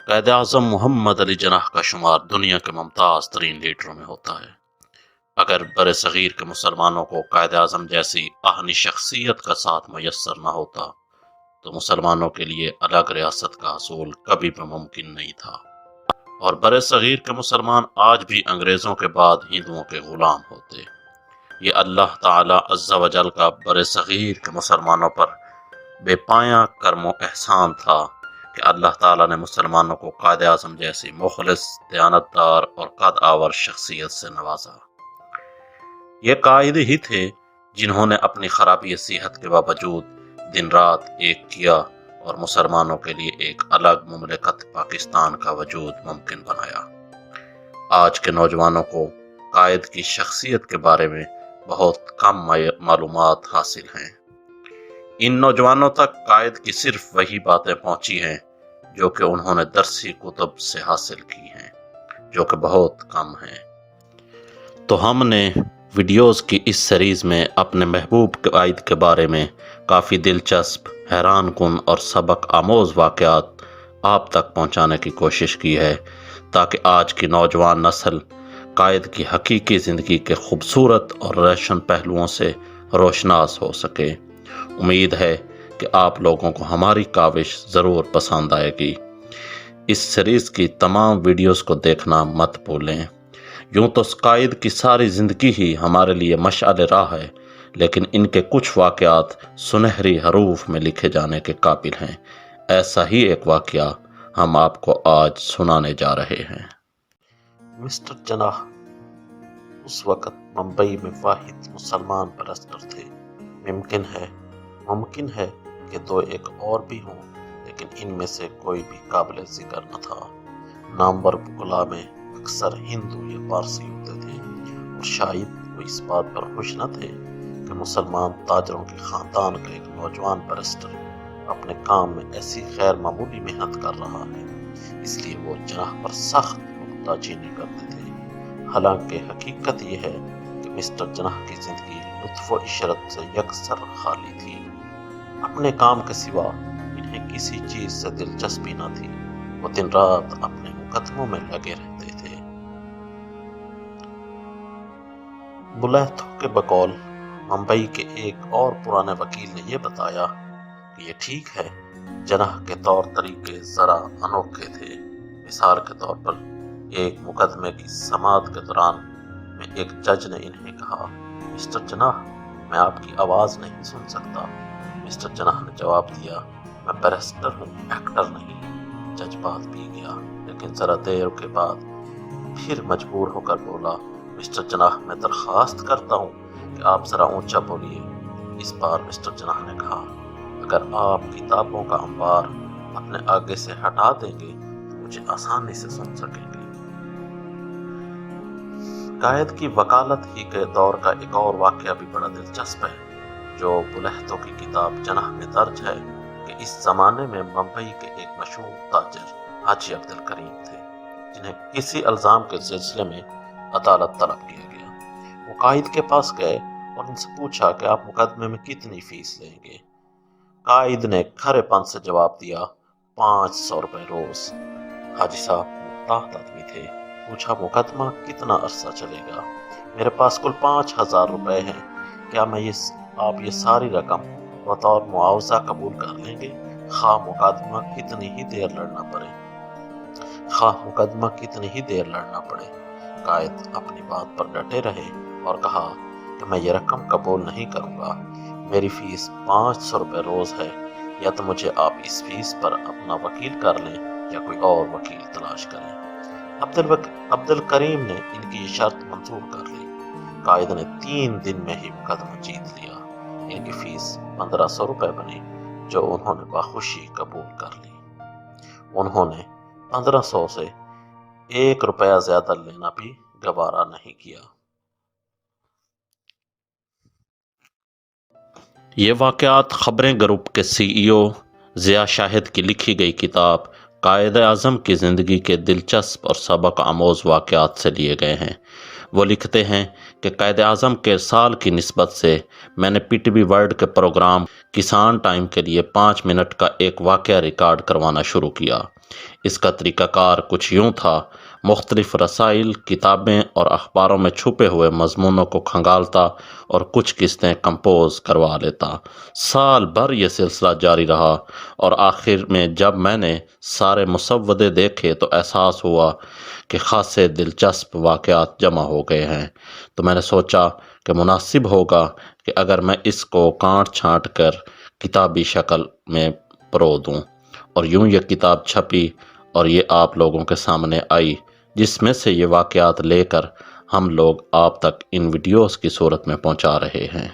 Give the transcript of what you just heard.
قائد اعظم محمد علی جناح کا شمار دنیا کے ممتاز ترین لیڈروں میں ہوتا ہے۔ اگر برصغیر کے مسلمانوں کو قائد اعظم جیسی اہنی شخصیت کا ساتھ میسر نہ ہوتا تو مسلمانوں کے لیے الگ ریاست کا حصول کبھی بھی ممکن نہیں تھا، اور برصغیر کے مسلمان آج بھی انگریزوں کے بعد ہندوؤں کے غلام ہوتے۔ یہ اللہ تعالی عز و جل کا برصغیر کے مسلمانوں پر بے پایاں کرم و احسان تھا کہ اللہ تعالیٰ نے مسلمانوں کو قائد اعظم جیسی مخلص، دیانتدار اور قد آور شخصیت سے نوازا۔ یہ قائد ہی تھے جنہوں نے اپنی خرابی صحت کے باوجود دن رات ایک کیا اور مسلمانوں کے لیے ایک الگ مملکت پاکستان کا وجود ممکن بنایا۔ آج کے نوجوانوں کو قائد کی شخصیت کے بارے میں بہت کم معلومات حاصل ہیں۔ ان نوجوانوں تک قائد کی صرف وہی باتیں پہنچی ہیں جو کہ انہوں نے درسی کتب سے حاصل کی ہیں، جو کہ بہت کم ہیں۔ تو ہم نے ویڈیوز کی اس سیریز میں اپنے محبوب قائد کے بارے میں کافی دلچسپ، حیران کن اور سبق آموز واقعات آپ تک پہنچانے کی کوشش کی ہے، تاکہ آج کی نوجوان نسل قائد کی حقیقی زندگی کے خوبصورت اور روشن پہلوؤں سے روشناس ہو سکے۔ امید ہے کہ آپ لوگوں کو ہماری کاوش ضرور پسند آئے گی۔ اس سیریز کی تمام ویڈیوز کو دیکھنا مت بھولیں۔ یوں تو قائد کی ساری زندگی ہی ہمارے لیے مشعل راہ ہے، لیکن ان کے کچھ واقعات سنہری حروف میں لکھے جانے کے قابل ہیں۔ ایسا ہی ایک واقعہ ہم آپ کو آج سنانے جا رہے ہیں۔ مسٹر جناح اس وقت ممبئی میں واحد مسلمان پرستر تھے۔ ممکن ہے کہ دو ایک اور بھی ہوں، لیکن ان میں سے کوئی بھی قابل ذکر نہ تھا۔ نامور وکلاء میں اکثر ہندو یا پارسی ہوتے تھے، اور شاید وہ اس بات پر خوش نہ تھے کہ مسلمان تاجروں کے خاندان کا ایک نوجوان بیرسٹر اپنے کام میں ایسی غیر معمولی محنت کر رہا ہے، اس لیے وہ جناح پر سخت نکتہ چینی کرتے تھے۔ حالانکہ حقیقت یہ ہے کہ مسٹر جناح کی زندگی لطف و عشرت سے یکسر خالی تھی۔ اپنے کام کے سوا انہیں کسی چیز سے دلچسپی نہ تھی۔ وہ دن رات اپنے مقدموں میں لگے رہتے تھے۔ بلیتھو کے بقول ممبئی کے ایک اور پرانے وکیل نے یہ بتایا کہ یہ ٹھیک ہے، جناح کے طور طریقے ذرا انوکھے تھے۔ مثال کے طور پر ایک مقدمے کی سماعت کے دوران میں ایک جج نے انہیں کہا، مسٹر جناح، میں آپ کی آواز نہیں سن سکتا۔ مسٹر جناح نے جواب دیا، میں بیرسٹر ہوں، ایکٹر نہیں۔ جج بات پی گیا، لیکن ذرا دیر کے بعد پھر مجبور ہو کر بولا، مسٹر جناح، میں درخواست کرتا ہوں کہ آپ ذرا اونچا بولیے۔ اس بار مسٹر جناح نے کہا، اگر آپ کتابوں کا انبار اپنے آگے سے ہٹا دیں گے تو مجھے آسانی سے سن سکیں گے۔ قائد کی وکالت ہی کے دور کا ایک اور واقعہ بھی بڑا دلچسپ ہے، جو بلیتھو کی کتاب جناح میں درج ہے کہ اس زمانے میں ممبئی کے ایک مشہور تاجر حاجی عبدالکریم تھے، جنہیں کسی الزام کے سلسلے میں عدالت طلب کیا گیا۔ وہ قائد کے پاس گئے اور ان سے پوچھا کہ آپ مقدمے میں کتنی فیس لیں گے۔ قائد نے کھرے پن سے جواب دیا، 500 روپے روز۔ حاجی صاحب محتاط آدمی تھے، پوچھا، مقدمہ کتنا عرصہ چلے گا؟ میرے پاس کل 5000 روپے ہیں، کیا آپ یہ ساری رقم بطور معاوضہ قبول کر لیں گے، خواہ مقدمہ کتنی ہی دیر لڑنا پڑے؟ قائد اپنی بات پر ڈٹے رہے اور کہا کہ میں یہ رقم قبول نہیں کروں گا۔ میری فیس 500 روپے روز ہے، یا تو مجھے آپ اس فیس پر اپنا وکیل کر لیں یا کوئی اور وکیل تلاش کریں۔ عبدالکریم نے ان کی یہ شرط منظور کر لی۔ قائد نے 3 دن میں ہی مقدمہ جیت لیا۔ ان کی فیس 1500 روپے بنی، جو انہوں نے بخوشی قبول کر لی۔ انہوں نے 1500 سے 1 روپیہ زیادہ لینا بھی گوارا نہیں کیا۔ یہ واقعات خبریں گروپ کے CEO ضیاء شاہد کی لکھی گئی کتاب قائد اعظم کی زندگی کے دلچسپ اور سبق آموز واقعات سے لیے گئے ہیں۔ وہ لکھتے ہیں کہ قائد اعظم کے سال کی نسبت سے میں نے PTV ورلڈ کے پروگرام کسان ٹائم کے لیے 5 منٹ کا ایک واقعہ ریکارڈ کروانا شروع کیا۔ اس کا طریقہ کار کچھ یوں تھا: مختلف رسائل، کتابیں اور اخباروں میں چھپے ہوئے مضمونوں کو کھنگالتا اور کچھ قسطیں کمپوز کروا لیتا۔ سال بھر یہ سلسلہ جاری رہا اور آخر میں جب میں نے سارے مسودے دیکھے تو احساس ہوا کہ خاصے دلچسپ واقعات جمع ہو گئے ہیں۔ تو میں نے سوچا کہ مناسب ہوگا کہ اگر میں اس کو کاٹ چھانٹ کر کتابی شکل میں پرو دوں، اور یوں یہ کتاب چھپی اور یہ آپ لوگوں کے سامنے آئی، جس میں سے یہ واقعات لے کر ہم لوگ آپ تک ان ویڈیوز کی صورت میں پہنچا رہے ہیں۔